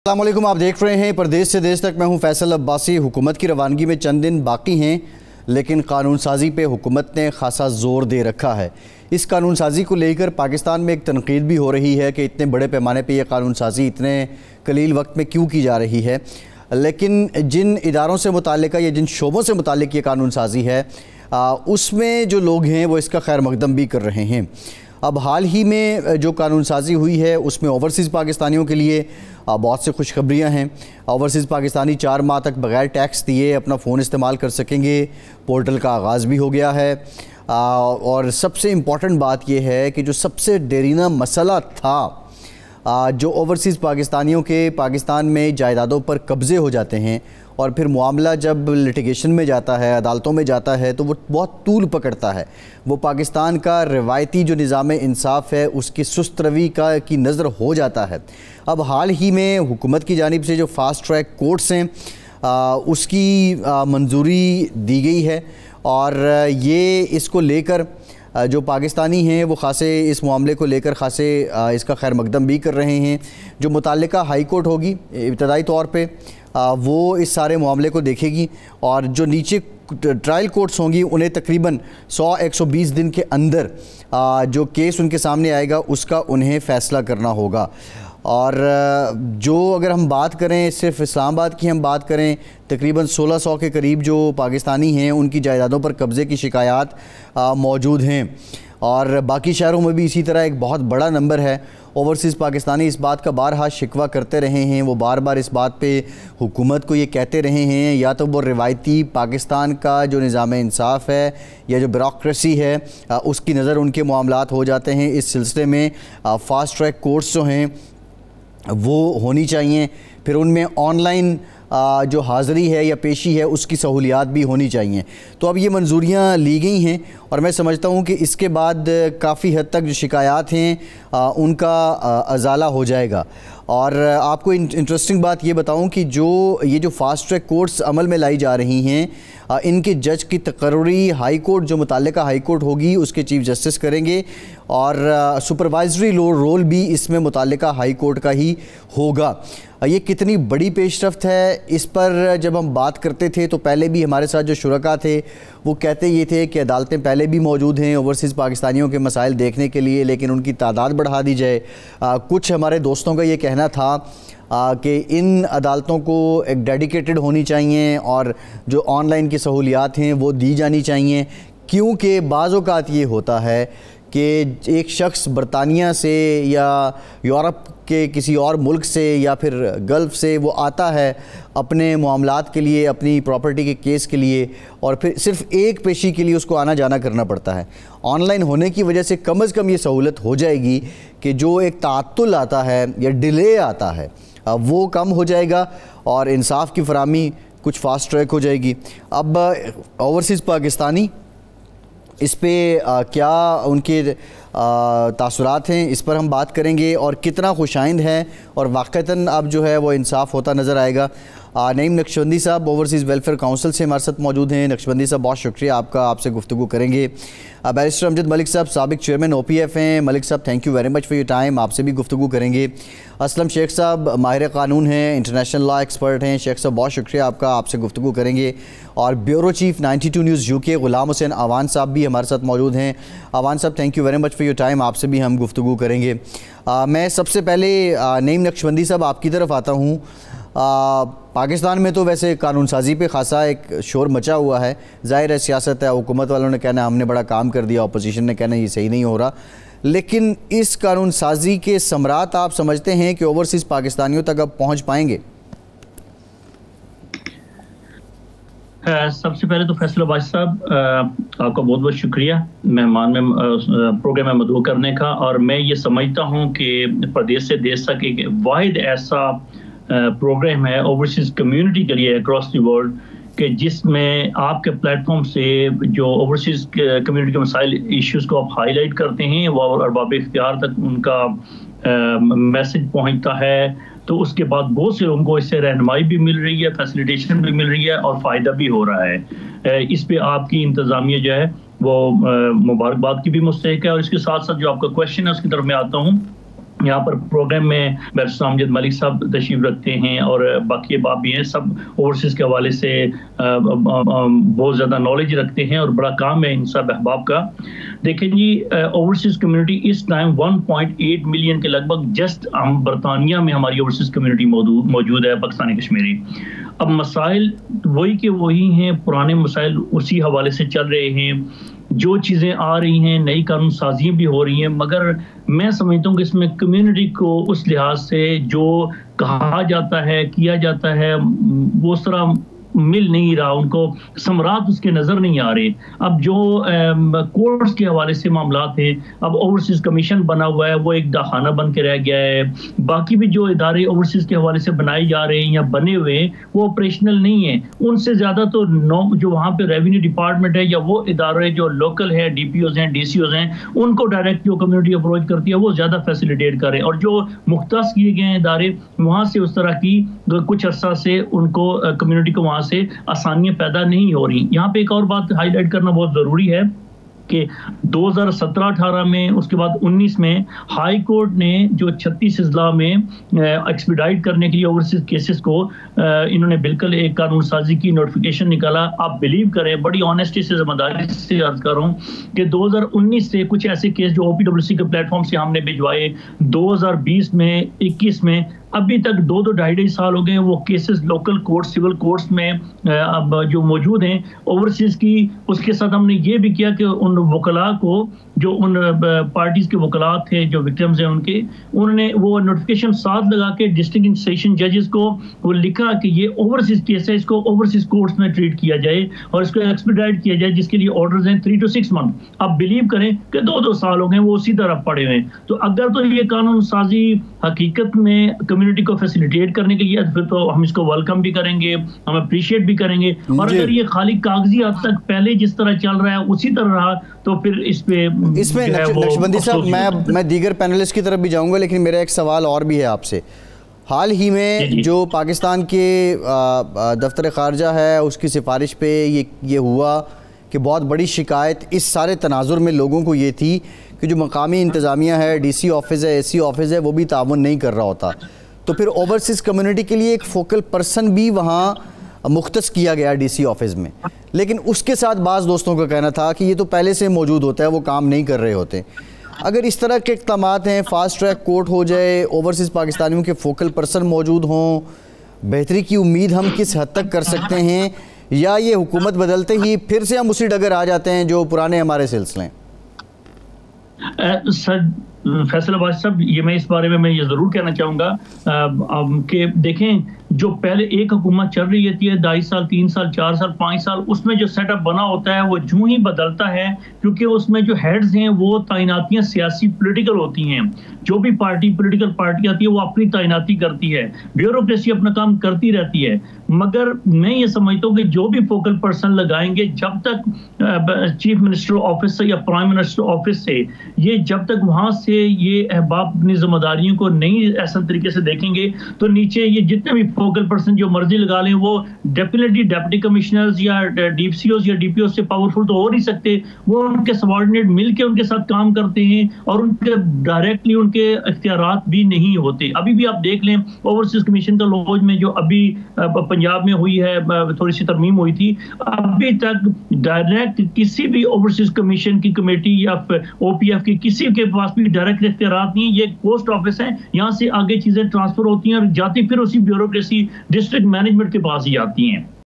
अस्सलामुअलैकुम, आप देख रहे हैं परदेश से देश तक। मैं हूं फैसल अब्बासी। हुकूमत की रवानगी में चंद दिन बाकी हैं, लेकिन कानून साजी पे हुकूमत ने खासा ज़ोर दे रखा है। इस कानून साजी को लेकर पाकिस्तान में एक तनकीद भी हो रही है कि इतने बड़े पैमाने पे ये कानून साजी इतने कलील वक्त में क्यों की जा रही है। लेकिन जिन इदारों से मुताल्लिक़ या जिन शोबों से मुताल्लिक़ ये कानून साजी है, उसमें जो लोग हैं वो इसका खैर मकदम भी कर रहे हैं। अब हाल ही में जो कानून साजी हुई है उसमें ओवरसीज़ पाकिस्तानियों के लिए बहुत से खुशखबरियाँ हैं। ओवरसीज़ पाकिस्तानी 4 माह तक बग़ैर टैक्स दिए अपना फ़ोन इस्तेमाल कर सकेंगे। पोर्टल का आगाज़ भी हो गया है। और सबसे इम्पॉर्टेंट बात यह है कि जो सबसे देरीना मसला था, जो ओवरसीज़ पाकिस्तानियों के पाकिस्तान में जायदादों पर कब्ज़े हो जाते हैं और फिर मामला जब लिटिगेशन में जाता है, अदालतों में जाता है, तो वो बहुत तूल पकड़ता है। वो पाकिस्तान का रिवायती जो निज़ाम इंसाफ़ है उसकी सुस्त रवी की नज़र हो जाता है। अब हाल ही में हुकूमत की जानिब से जो फ़ास्ट ट्रैक कोर्ट्स हैं उसकी मंजूरी दी गई है और ये इसको लेकर जो पाकिस्तानी हैं वो खासे इस मामले को लेकर खासे इसका खैर मकदम भी कर रहे हैं। जो मुताल्लिका हाई कोर्ट होगी इब्तदाई तौर पे वो इस सारे मामले को देखेगी और जो नीचे ट्रायल कोर्ट्स होंगी उन्हें तकरीबन 100-120 दिन के अंदर जो केस उनके सामने आएगा उसका उन्हें फ़ैसला करना होगा। और जो अगर हम बात करें सिर्फ इस्लामाबाद की हम बात करें, तकरीबन 1600 के करीब जो पाकिस्तानी हैं उनकी जायदादों पर कब्ज़े की शिकायत मौजूद हैं और बाकी शहरों में भी इसी तरह एक बहुत बड़ा नंबर है। ओवरसीज़ पाकिस्तानी इस बात का बारहा शिकवा करते रहे हैं, वो बार बार इस बात पे हुकूमत को ये कहते रहे हैं या तो वो रिवायती पाकिस्तान का जो निज़ाम इंसाफ़ है या जो ब्यूरोक्रेसी है उसकी नज़र उनके मामलात हो जाते हैं। इस सिलसिले में फ़ास्ट ट्रैक कोर्ट्स जो हैं वो होनी चाहिए, फिर उनमें ऑनलाइन जो हाज़री है या पेशी है उसकी सहूलियात भी होनी चाहिए। तो अब ये मंजूरियाँ ली गई हैं और मैं समझता हूँ कि इसके बाद काफ़ी हद तक जो शिकायत हैं उनका अज़ाला हो जाएगा। और आपको इंटरेस्टिंग बात ये बताऊं कि ये जो फ़ास्ट ट्रैक कोर्ट्स अमल में लाई जा रही हैं इनके जज की तकर्री हाई कोर्ट जो मुताल्लिका हाई कोर्ट होगी उसके चीफ़ जस्टिस करेंगे और सुपरवाइजरी रोल भी इसमें मुताल्लिका हाई कोर्ट का ही होगा। ये कितनी बड़ी पेशरफ्त है, इस पर जब हम बात करते थे तो पहले भी हमारे साथ जो शुरका थे वो कहते ये थे कि अदालतें पहले भी मौजूद हैं ओवरसीज़ पाकिस्तानियों के मसाइल देखने के लिए, लेकिन उनकी तादाद बढ़ा दी जाए। कुछ हमारे दोस्तों का ये कहना था कि इन अदालतों को एक डेडिकेटेड होनी चाहिए और जो ऑनलाइन की सहूलियात हैं वो दी जानी चाहिए, क्योंकि बाज़ औक़ात ये होता है कि एक शख्स बरतानिया से या यूरोप के किसी और मुल्क से या फिर गल्फ़ से वो आता है अपने मामलात के लिए, अपनी प्रॉपर्टी के केस के लिए, और फिर सिर्फ़ एक पेशी के लिए उसको आना जाना करना पड़ता है। ऑनलाइन होने की वजह से कम अज़ कम ये सहूलत हो जाएगी कि जो एक ताअत्तुल आता है या डिले आता है वो कम हो जाएगा और इंसाफ की फराहमी कुछ फ़ास्ट ट्रैक हो जाएगी। अब ओवरसीज़ पाकिस्तानी इस पे क्या उनके तासुरात हैं, इस पर हम बात करेंगे और कितना खुशाइंद है और वाक़तन अब जो है वो इंसाफ होता नज़र आएगा। नईम नक्शबंदी साहब ओवरसीज़ वेलफेयर काउंसिल से हमारे साथ मौजूद हैं। नक्शबंदी साहब बहुत शुक्रिया आपका, आपसे गुफ्तगू करेंगे। बैरिस्टर अमजद मलिक साहब साबिक चेयरमैन OPF हैं। मलिक साहब thank you very much for your time, आपसे भी गुफ्तगू करेंगे। असलम शेख साहब माहिर कानून हैं, इंटरनेशनल लॉ एक्सपर्ट हैं। शेख साहब बहुत शुक्रिया आपका, आपसे गुफ्तगू करेंगे। और ब्यूरो चीफ 92 न्यूज़ UK ग़ुलाम हुसैन अवान साहब भी हमारे साथ मौजूद हैं। अवान साहब thank you very much for your time, आपसे भी हम गुफ्तगू करेंगे। मैं सबसे पहले नईम नक्शबंदी साहब आपकी तरफ आता हूँ। पाकिस्तान में तो वैसे कानून साजी पे खासा एक शोर मचा हुआ है, ज़ाहिर है सियासत है, हुकूमत वालों ने कहना हमने बड़ा काम कर दिया, अपोजिशन ने कहना ये सही नहीं हो रहा, लेकिन इस कानून साजी के समरात आप समझते हैं कि ओवरसीज़ पाकिस्तानियों तक अब पहुँच पाएंगे? सबसे पहले तो फैसल अब्बासी साहब आपका बहुत बहुत शुक्रिया मेहमान में प्रोग्राम में मदऊ करने का। और मैं ये समझता हूँ कि प्रदेश से देश तक एक वाहिद ऐसा प्रोग्राम है ओवरसीज़ कम्युनिटी के लिए अक्रॉस द वर्ल्ड कि जिसमें आपके प्लेटफॉर्म से जो ओवरसीज़ कम्युनिटी के मसाइल इश्यूज़ को आप हाईलाइट करते हैं वो अरबाब इख्तियार तक उनका मैसेज पहुँचता है। तो उसके बाद बहुत से लोगों को इससे रहनुमाई भी मिल रही है, फैसिलिटेशन भी मिल रही है और फ़ायदा भी हो रहा है। इस पे आपकी इंतज़ामिया जो है वो मुबारकबाद की भी मुस्तहिक है। और इसके साथ साथ जो आपका क्वेश्चन है उसकी तरफ मैं आता हूँ यहाँ पर प्रोग्राम में बैरिस्टर अमजद मलिक साहब तशरीफ रखते हैं और बाकी बाप भी हैं, सब ओवरसीज़ के हवाले से बहुत ज़्यादा नॉलेज रखते हैं और बड़ा काम है इन सब अहबाब का। देखें जी, ओवरसीज़ कम्युनिटी इस टाइम 1.8 मिलियन के लगभग जस्ट हम बरतानिया में हमारी ओवरसीज़ कम्युनिटी मौजूद है, पाकिस्तानी कश्मीरी। अब मसाइल वही के वही हैं, पुराने मसाइल उसी हवाले से चल रहे हैं। जो चीज़ें आ रही हैं, नई कानून साजियाँ भी हो रही हैं, मगर मैं समझता हूँ कि इसमें कम्युनिटी को उस लिहाज से जो कहा जाता है, किया जाता है, वो उस तरह मिल नहीं रहा, उनको समरात उसके नज़र नहीं आ रहे। अब जो कोर्ट्स के हवाले से मामला थे, अब ओवरसीज़ कमीशन बना हुआ है, वो एक दखाना बन के रह गया है। बाकी भी जो इदारे ओवरसीज़ के हवाले से बनाए जा रहे हैं या बने हुए हैं, वो ऑपरेशनल नहीं है। उनसे ज़्यादा तो जो वहाँ पे रेवेन्यू डिपार्टमेंट है या वो इदारे जो लोकल है, DPOs हैं, DCOs हैं, उनको डायरेक्ट जो कम्युनिटी अप्रोच करती है वो ज़्यादा फैसिलिटेट करें। और जो मुख्तस किए गए इदारे, वहाँ से उस तरह की कुछ अर्सा से उनको कम्युनिटी को से आसानियां पैदा नहीं हो रही। यहाँ पे एक और बात हाईलाइट करना बहुत जरूरी है कि 2017-18 में, उसके बाद 19 में हाई कोर्ट ने जो 36 अजला में एक्सपीडाइट करने के लिए ओवरसीज केसेस को इन्होंने बिल्कुल एक कानून साजी की नोटिफिकेशन निकाला। आप बिलीव करें, बड़ी ऑनेस्टी से, जिम्मेदारी से अर्ज कर रहा हूँ कि 2019 से कुछ ऐसे केस जो OPWC के प्लेटफॉर्म से हमने भिजवाए, 2020 में, 21 में, अभी तक 2-2.5 साल हो गए वो cases local court, civil courts में अब जो मौजूद हैं ओवरसीज की। उसके साथ हमने ये भी किया कि उन वकला को, जो उन पार्टीज के वकला थे जो विक्टिम्स हैं उनके, उन्होंने वो नोटिफिकेशन साथ लगा के डिस्ट्रिक्ट सेशन जजेस को वो लिखा कि ये ओवरसीज केस है, इसको ओवरसीज कोर्ट्स में ट्रीट किया जाए और इसको एक्सपीडाइट किया जाए, जिसके लिए ऑर्डर्स हैं 3 to 6 मंथ। आप बिलीव करें कि 2-2 साल हो गए वो उसी तरह पड़े हुए हैं। तो अगर तो ये कानून साजी हकीकत में कम्युनिटी को फैसिलिटेट करने के लिए, फिर तो हम इसको वेलकम भी करेंगे, हम अप्रिशिएट भी करेंगे। और अगर ये खाली कागजी हद तक पहले जिस तरह चल रहा है उसी तरह रहा तो फिर इसमें नक्शबंदी साहब, मैं दीगर पैनलिस्ट की तरफ भी जाऊंगा, लेकिन मेरा एक सवाल और भी है आपसे। हाल ही में जो पाकिस्तान के दफ्तर खारजा है, उसकी सिफारिश पे ये हुआ कि बहुत बड़ी शिकायत इस सारे तनाजुर में लोगों को ये थी कि जो मकामी इंतज़ामिया है, DC ऑफिस है, AC ऑफिस है, वो भी ताउन नहीं कर रहा होता। तो फिर ओवरसीज़ कम्युनिटी के लिए एक फोकल पर्सन भी वहाँ मुख्तस किया गया DC ऑफिस में, लेकिन उसके साथ बाज़ दोस्तों का कहना था कि ये तो पहले से मौजूद होता है, वो काम नहीं कर रहे होते। अगर इस तरह के इक़दामात हैं, फास्ट ट्रैक कोर्ट हो जाए, ओवरसीज़ पाकिस्तानियों के फोकल पर्सन मौजूद हों, बेहतरी की उम्मीद हम किस हद तक कर सकते हैं, या ये हुकूमत बदलते ही फिर से हम उसी डगर आ जाते हैं जो पुराने हमारे सिलसिले हैं? सर फैसलाबाद साहब, ये मैं इस बारे में मैं ये ज़रूर कहना चाहूँगा कि देखें, जो पहले एक हुकूमत चल रही होती है 2.5 साल, 3 साल, 4 साल, 5 साल, उसमें जो सेटअप बना होता है वो यूं ही बदलता है, क्योंकि उसमें जो हेड्स हैं वो तैनातियां सियासी पॉलिटिकल होती हैं। जो भी पॉलिटिकल पार्टी आती है वो अपनी तैनाती करती है, ब्यूरोक्रेसी अपना काम करती रहती है। मगर मैं ये समझता हूँ कि जो भी फोकल पर्सन लगाएंगे, जब तक चीफ मिनिस्टर ऑफिस से या प्राइम मिनिस्टर ऑफिस से जब तक वहां से ये अहबाब अपनी जिम्मेदारियों को नहीं ऐसा तरीके से देखेंगे, तो नीचे ये जितने भी फोकल पर्सन जो मर्जी लगा लें, वो डेफिनेटली डिप्टी कमिश्नर्स या DCOs या DPOs से पावरफुल तो हो नहीं सकते। वो उनके सबऑर्डिनेट मिलके उनके साथ काम करते हैं और उनके डायरेक्टली उनके इख्तियारात भी नहीं होते। अभी भी आप देख लें, ओवरसीज कमीशन का लॉज में जो अभी पंजाब में हुई है, थोड़ी सी तरमीम हुई थी, अभी तक डायरेक्ट किसी भी ओवरसीज कमीशन की कमेटी या OPF की किसी के पास भी डायरेक्ट इख्तियारात नहीं। ये पोस्ट ऑफिस है, यहाँ से आगे चीजें ट्रांसफर होती हैं और जाती फिर उसी ब्यूरोक्रेसी डिस्ट्रिक्ट मैनेजमेंट के पास ही आती हैं।